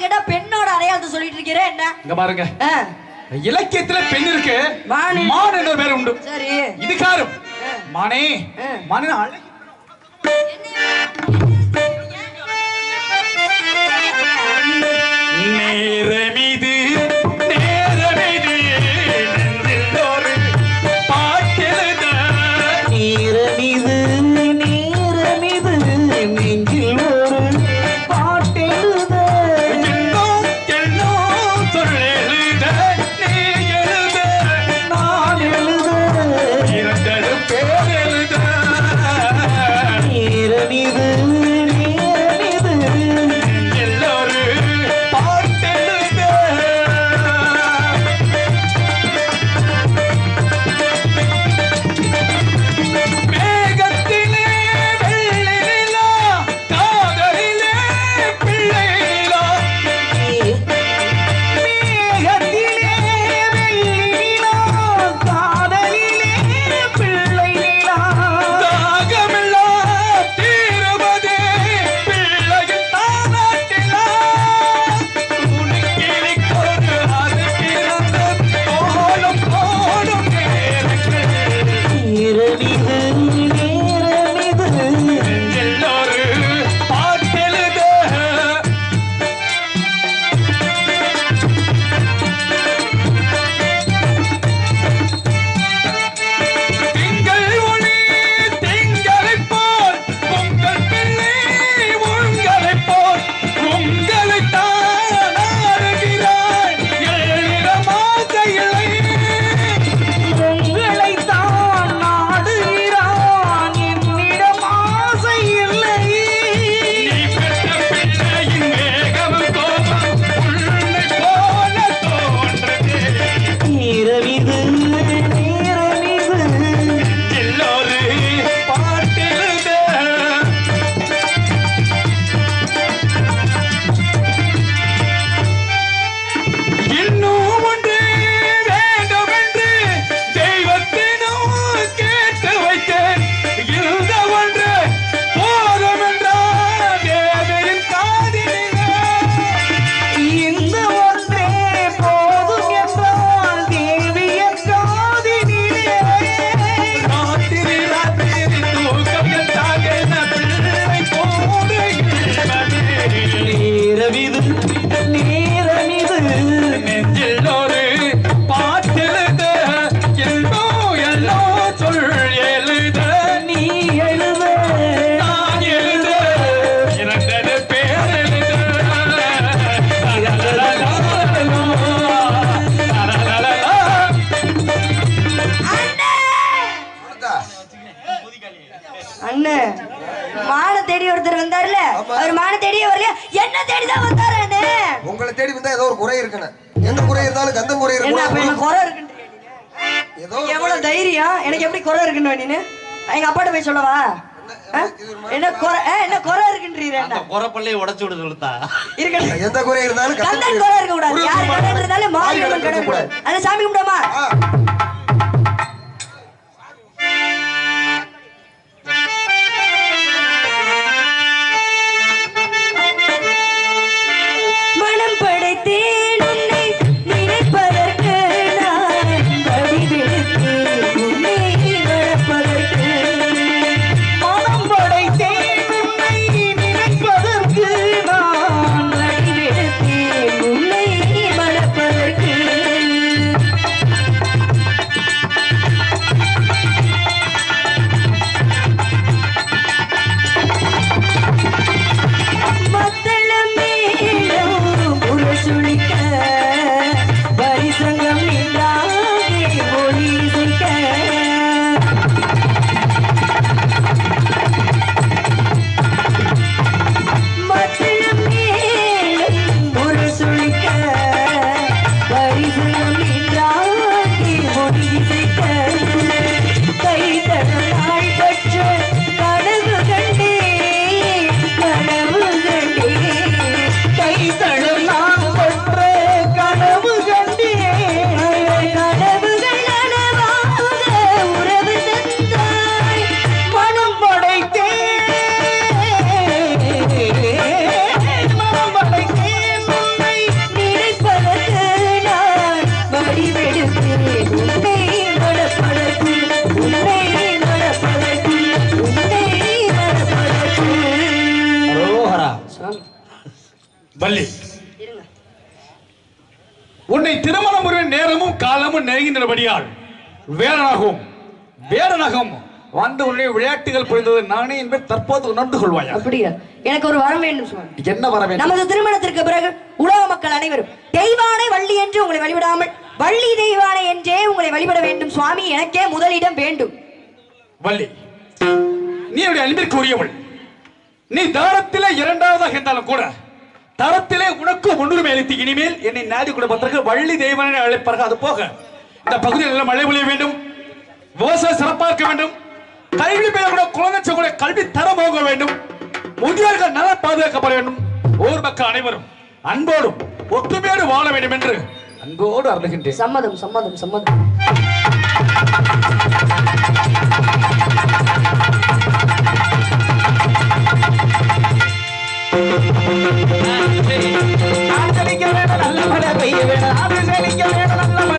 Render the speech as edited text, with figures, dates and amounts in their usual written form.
கேட்டா பெண்ணோட அடையாளத்தை சொல்லிட்டு இருக்கிறேன் என்ன? இங்க பாருங்க, இலக்கியத்துல பெண் இருக்கு, மான் என்ற பேர் உண்டு. சரி, இதுக்காரும் மானே மானே அழகு நேரமிது நேரமிது நெஞ்சில் ஒரு பாட்டெழுத நேரமிது நேரமிது நெஞ்சில் ஒரு பாட்டெழுத எண்ணம் எண்ணம் சொல்லெழுத நீ எழுத நான் எழுத இரண்டரு பேர் எழுத நேரமிது அண்ணே மான தேடி ஒருத்தர் வந்தாருல, அவர் மான தேடியே வரல, என்ன தேடி தான் வந்தாரு அண்ணே. உங்களை தேடி வந்தா ஏதோ ஒரு குறை இருக்குன்னு, எந்த குறை இருந்தாலும் கந்த குறை இருக்கு. என்ன அப்ப என்ன குறை இருக்குன்னு ஏதோ எவ்வளவு தைரியம், எனக்கு எப்படி குறை இருக்குன்னு வேணின்னு எங்க அப்பாட்ட போய் சொல்லவா? என்ன குறை என்ன குறை இருக்குன்றீங்க? அந்த குறை பல்லையை உடைச்சு விட சொல்லுதா இருக்கணும். எந்த குறை இருந்தாலும் கந்தன் குறை இருக்க கூடாது, யார் கடை இருந்தாலும் மாரியம்மன் கடை கூடாது. அந்த சாமி கும்பிடாமா? மனம் படைத்தேன் உன்னை நினைப்பதற்கு, நான் வடிவெடுத்தேன் உன்னை வளர்ப்பதற்கு. மனம் படைத்தேன் உன்னை நினைப்பதற்கு, நான் வடிவெடுத்தேன் உன்னை வளர்ப்பதற்கு. உன்னை திருமணம் புரியும் நேரமும் காலமும் நெருங்கின்றபடியால் வேடனாகவும் வந்து உன்னை விளையாட்டுகள் புரிந்தது நானே என்பதை தற்போது உணர்ந்து கொள்வாயா? அப்படியா? எனக்கு ஒரு வரம் வேண்டும் சுவாமி. என்ன வர வேண்டும்? நமது திருமணத்திற்கு பிறகு உலக மக்கள் அனைவரும் தெய்வானை வள்ளி என்று உங்களை வழிபடாமல் வள்ளி தெய்வானை என்றே உங்களை வழிபட வேண்டும் சுவாமி. எனக்கே முதலிடம் வேண்டும். வள்ளி, நீ என்னுடைய அன்பிற்கு உரியவள். நீ தாரத்திலே இரண்டாவதாக இருந்தாலும் கூட தரத்திலே உனக்கு முன்னுரிமை அளித்து இனிமேல் என்னை நாடி குடும்பத்திற்கு வள்ளி தெய்வானை அழைப்பார்கள். அது போக இந்த பகுதியில் எல்லாம் மழை பொழிய வேண்டும், விவசாயம் சிறப்பாக்க வேண்டும், கல்வி பெறக்கூட குழந்தை கல்வி தரம் போக வேண்டும், முதியோர்கள் நல பாதுகாக்கப்பட வேண்டும், ஊர் மக்கள் அனைவரும் அன்போடும் ஒற்றுமையோடு வாழ வேண்டும் என்று அன்போடு அருளுகின்றேன். சம்மதம் சம்மதம் சம்மதம். ஆஞ்சலிக்க வேணும் நல்ல மழை பெய்ய வேணும். ஆஞ்சலிக்க வேணும் நல்ல